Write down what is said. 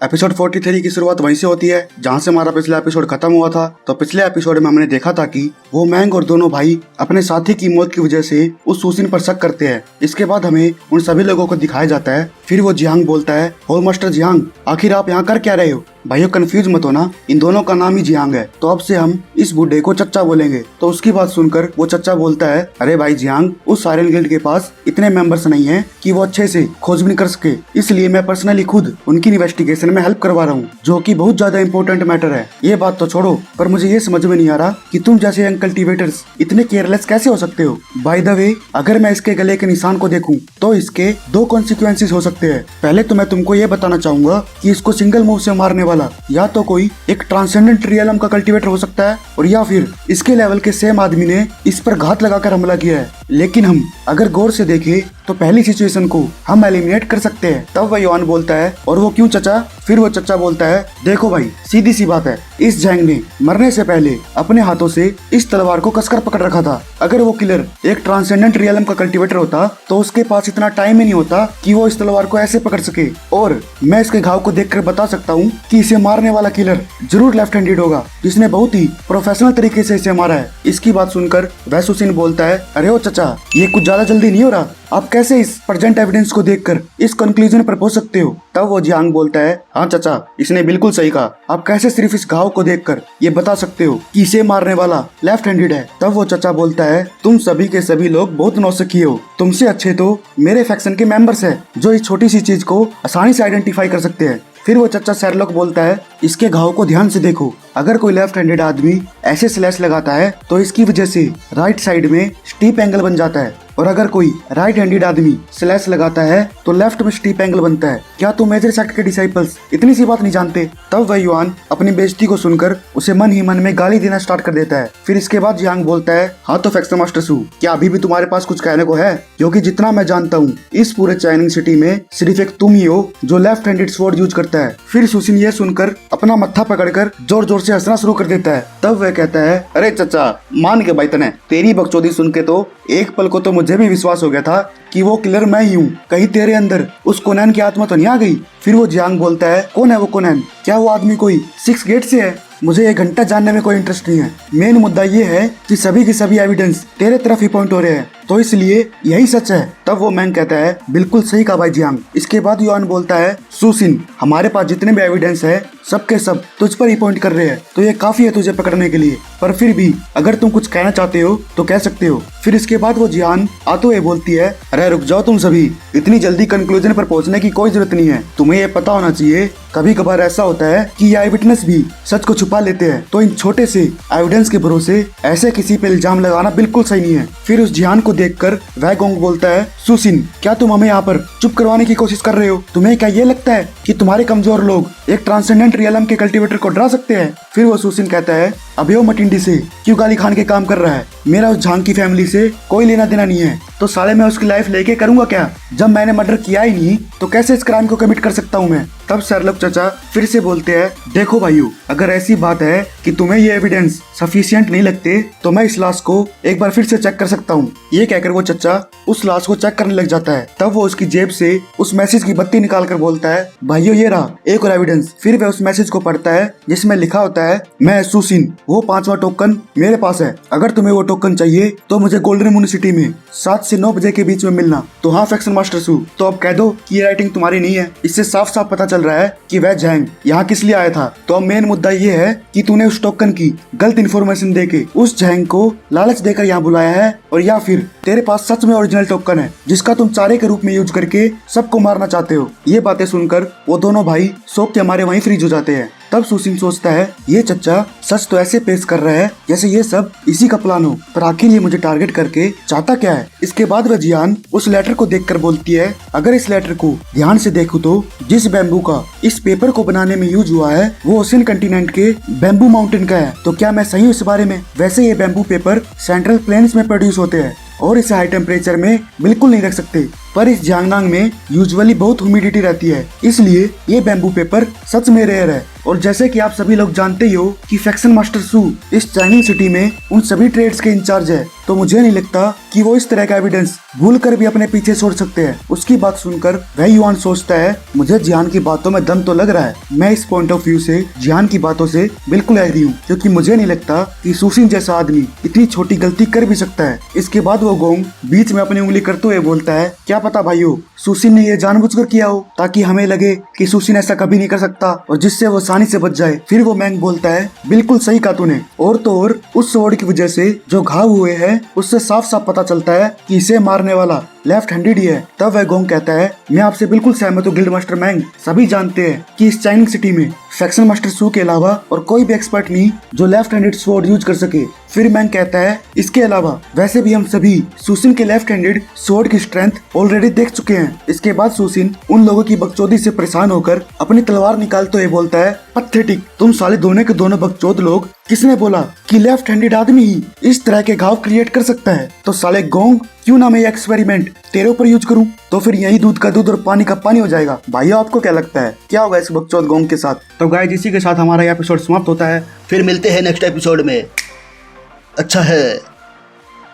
Episode 43 की शुरुआत वहीं से होती है जहां से हमारा पिछला एपिसोड खत्म हुआ था। तो पिछले एपिसोड में हमने देखा था कि वो मैंग और दोनों भाई अपने साथी की मौत की वजह से उस सुसिन पर शक करते हैं। इसके बाद हमें उन सभी लोगों को दिखाया जाता है। फिर वो जियांग बोलता है, हो मास्टर जियांग, आखिर आप यहाँ कर क्या रहे हो? भाइयों कंफ्यूज मत होना, इन दोनों का नाम ही जियांग है, तो अब से हम इस बूढ़े को चच्चा बोलेंगे। तो उसकी बात सुनकर वो चच्चा बोलता है, अरे भाई जियांग, उस साइलेंट गिल्ड के पास इतने मेंबर्स नहीं हैं कि वो अच्छे से खोजबीन कर सके, इसलिए मैं पर्सनली खुद उनकी इन्वेस्टिगेशन में हेल्प करवा रहा हूँ, जो कि बहुत ज्यादा इंपॉर्टेंट मैटर है। ये बात तो छोड़ो, पर मुझे ये समझ में नहीं आ रहा कि तुम जैसे यंग कल्टीवेटर्स इतने केयरलेस कैसे हो सकते हो। बाय द वे, अगर मैं इसके गले के निशान को देखूं तो इसके दो कॉन्सिक्वेंसेस हो सकते हैं। पहले तो मैं तुमको ये बताना चाहूंगा कि इसको सिंगल मूव से मारने वाला या तो कोई एक ट्रांसेंडेंट रियलम का कल्टीवेटर हो सकता है, और या फिर इसके लेवल के सेम आदमी ने इस पर घात लगाकर हमला किया है। लेकिन हम अगर गौर से देखें तो पहली सिचुएशन को हम एलिमिनेट कर सकते हैं। तब वह योहान बोलता है, और वो क्यों चचा? फिर वो चचा बोलता है, देखो भाई, सीधी सी बात है, इस जैंग ने मरने से पहले अपने हाथों से इस तलवार को कसकर पकड़ रखा था। अगर वो किलर एक ट्रांसेंडेंट रियलम का कल्टीवेटर होता तो उसके पास इतना टाइम ही नहीं होता कि वो इस तलवार को ऐसे पकड़ सके। और मैं इसके घाव को देखकर बता सकता हूँ कि इसे मारने वाला किलर जरूर लेफ्ट हैंडेड होगा, जिसने बहुत ही प्रोफेशनल तरीके से इसे मारा है। इसकी बात सुनकर वैसुसिन बोलता है, अरे ओ चचा, ये कुछ ज्यादा जल्दी नहीं हो रहा? आप कैसे इस प्रेजेंट एविडेंस को देखकर इस कंक्लूजन पर पहुंच सकते हो? तब वो जियांग बोलता है, हाँ चचा, इसने बिल्कुल सही कहा। आप कैसे सिर्फ इस घाव को देखकर ये बता सकते हो कि इसे मारने वाला लेफ्ट हैंडेड है? तब वो चचा बोलता है, तुम सभी के सभी लोग बहुत नौसिखिए हो। तुमसे अच्छे तो मेरे फैक्शन के मेंबर्स हैं, जो इस छोटी सी चीज को आसानी से आइडेंटिफाई कर सकते हैं। फिर वो चचा शेरलॉक बोलता है, इसके घाव को ध्यान से देखो। अगर कोई लेफ्ट हैंडेड आदमी ऐसे स्लैश लगाता है तो इसकी वजह से राइट साइड में स्टीप एंगल बन जाता है, और अगर कोई राइट हैंडेड आदमी स्लैश लगाता है तो लेफ्ट में स्टीप एंगल बनता है। क्या तुम मेजर सेक्ट के डिसाइपल्स इतनी सी बात नहीं जानते? तब वह युआन अपनी बेइज्जती को सुनकर उसे मन ही मन में गाली देना स्टार्ट कर देता है। फिर इसके बाद जियांग बोलता है, हाँ तो फैक्शन मास्टर सू, क्या अभी भी तुम्हारे पास कुछ कहने को है? क्योंकि जितना मैं जानता हूँ, इस पूरे चाइनिंग सिटी में सिर्फ एक तुम ही हो जो लेफ्ट हैंडेड स्वॉर्ड यूज करता है। फिर सुसिन ये सुनकर अपना मत्था पकड़कर जोर जोर से हंसना शुरू कर देता है। तब वह कहता है, अरे चचा, मान के भाई तने, तेरी बकचोदी सुन के तो एक पल को तो मुझे भी विश्वास हो गया था कि वो किलर मैं ही हूँ। कहीं तेरे अंदर उस कोनैन की आत्मा तो नहीं आ गई? फिर वो जियांग बोलता है, कौन है वो कोनैन? क्या वो आदमी कोई 6 गेट से है? मुझे ये घंटा जानने में कोई इंटरेस्ट नहीं है। मेन मुद्दा ये है कि सभी की सभी एविडेंस तेरे तरफ ही पॉइंट हो रहे हैं, तो इसलिए यही सच है। तब वो मैंग कहता है, बिल्कुल सही कहा भाई जियांग। इसके बाद युआन बोलता है, सुसिन, हमारे पास जितने भी एविडेंस है सबके सब तुझ पर ही पॉइंट कर रहे हैं, तो ये काफी है तुझे पकड़ने के लिए। पर फिर भी अगर तुम कुछ कहना चाहते हो तो कह सकते हो। फिर इसके बाद वो जियान आते हुए बोलती है, अरे रुक जाओ तुम सभी, इतनी जल्दी कंक्लूजन पर पहुंचने की कोई जरूरत नहीं है। तुम्हें ये पता होना चाहिए, कभी कभार ऐसा होता है कि आई विटनेस भी सच को छुपा लेते हैं, तो इन छोटे से एविडेंस के भरोसे ऐसे किसी पे इल्जाम लगाना बिल्कुल सही नहीं है। फिर उस जियान को देखकर वैगोंग बोलता है, सुसिन, क्या तुम हमें यहाँ पर चुप करवाने की कोशिश कर रहे हो? तुम्हें क्या ये लगता है कि तुम्हारे कमजोर लोग एक ट्रांसेंडेंट रियलम के कल्टीवेटर को डरा सकते हैं? फिर वो सुसिन कहता है, अबे वो मटिंडी से क्यों गाली खान के काम कर रहा है? मेरा उस झांग की फैमिली से कोई लेना देना नहीं है, तो साले मैं उसकी लाइफ लेके करूंगा क्या? जब मैंने मर्डर किया ही नहीं तो कैसे इस क्राइम को कमिट कर सकता हूँ मैं? तब शेरलॉक चचा फिर से बोलते हैं, देखो भाइयों, अगर ऐसी बात है कि तुम्हें ये एविडेंस सफिशिएंट नहीं लगते तो मैं इस लाश को एक बार फिर से चेक कर सकता हूँ। ये कहकर वो चचा उस लाश को चेक करने लग जाता है। तब वो उसकी जेब से उस मैसेज की बत्ती निकाल कर बोलता है, भाइयों ये रहा एक और एविडेंस। फिर वह उस मैसेज को पढ़ता है जिसमें लिखा होता है, मैं सुसिन, वो 5वां टोकन मेरे पास है। अगर तुम्हें वो टोकन चाहिए तो मुझे गोल्डन मून सिटी में 7 से 9 बजे के बीच में मिलना। तो हाँ फैक्शन मास्टर सू, तो अब कह दो कि ये राइटिंग तुम्हारी नहीं है। इससे साफ साफ पता चल रहा है कि वह जैंग यहाँ किस लिए आया था। तो अब मेन मुद्दा ये है कि तूने उस टोकन की गलत इन्फॉर्मेशन देके उस जैंग को लालच देकर यहाँ बुलाया है, और या फिर तेरे पास सच में ओरिजिनल टोकन है जिसका तुम चारे के रूप में यूज करके सबको मारना चाहते हो। ये बातें सुनकर वो दोनों भाई शौक के हमारे वहीं फ्रीज हो जाते हैं। तब सुसिन सोचता है, ये चचा सच तो ऐसे पेश कर रहा है जैसे ये सब इसी का प्लान हो, पर आखिर ये मुझे टारगेट करके चाहता क्या है? इसके बाद वह जियान उस लेटर को देखकर बोलती है, अगर इस लेटर को ध्यान से देखूं तो जिस बैम्बू का इस पेपर को बनाने में यूज हुआ है वो ओशियन कंटिनेंट के बैम्बू माउंटेन का है। तो क्या मैं सही हूँ इस बारे में? वैसे ये बैम्बू पेपर सेंट्रल प्लेन्स में प्रोड्यूस होते हैं और इसे हाई टेम्परेचर में बिल्कुल नहीं रख सकते, पर इस जियांगनांग में यूजुअली बहुत ह्यूमिडिटी रहती है, इसलिए ये बैम्बू पेपर सच में रेयर है। और जैसे कि आप सभी लोग जानते ही हो कि फैक्शन मास्टर सू इस चाइनिंग सिटी में उन सभी ट्रेड्स के इंचार्ज है, तो मुझे नहीं लगता कि वो इस तरह का एविडेंस भूल कर भी अपने पीछे छोड़ सकते हैं। उसकी बात सुनकर वह युवान सोचता है, मुझे जियान की बातों में दम तो लग रहा है। मैं इस पॉइंट ऑफ व्यू से जियान की बातों से बिल्कुल एग्री हूँ, क्योंकि मुझे नहीं लगता कि सुशिन जैसा आदमी इतनी छोटी गलती कर भी सकता है। इसके बाद वो गोंग बीच में अपनी उंगली करते हुए बोलता है, क्या पता भाइयों, सुशिन ने ये जानबूझकर किया हो ताकि हमें लगे कि सुशिन ऐसा कभी नहीं कर सकता और जिससे वो आसानी से बच जाए। फिर वो मैंग बोलता है, बिल्कुल सही कहा तूने। और तो और उस स्वॉर्ड की वजह से जो घाव हुए हैं उससे साफ साफ पता चलता है कि इसे मारने वाला लेफ्ट हैंडेड ही है। तब वह गोंग कहता है, मैं आपसे बिल्कुल सहमत हूँ गिल्ड मास्टर मैंग। सभी जानते हैं कि इस चाइनिंग सिटी में फैक्शन मास्टर सू के अलावा और कोई भी एक्सपर्ट नहीं जो लेफ्ट हैंडेड स्वॉर्ड यूज कर सके। फिर मैंग कहता है, इसके अलावा वैसे भी हम सभी सुशिन के लेफ्ट हैंडेड स्वॉर्ड की स्ट्रेंथ ऑलरेडी देख चुके हैं। इसके बाद सुशिन उन लोगों की बकचोदी से परेशान होकर अपनी तलवार निकालते हुए बोलता है, पथेटिक, तुम साले दोनों के दोनों बकचोद लोग, किसने बोला कि लेफ्ट हैंडेड आदमी ही इस तरह के घाव क्रिएट कर सकता है? तो साले गोंग, क्यों ना मैं ये एक्सपेरिमेंट तेरे ऊपर यूज करूं? तो फिर यही दूध का दूध और पानी का पानी हो जाएगा। भाई आपको क्या लगता है, क्या होगा इस बकचोद गोंग के साथ? तो गाइस, इसी के साथ हमारा एपिसोड समाप्त होता है। फिर मिलते हैं नेक्स्ट एपिसोड में। अच्छा है।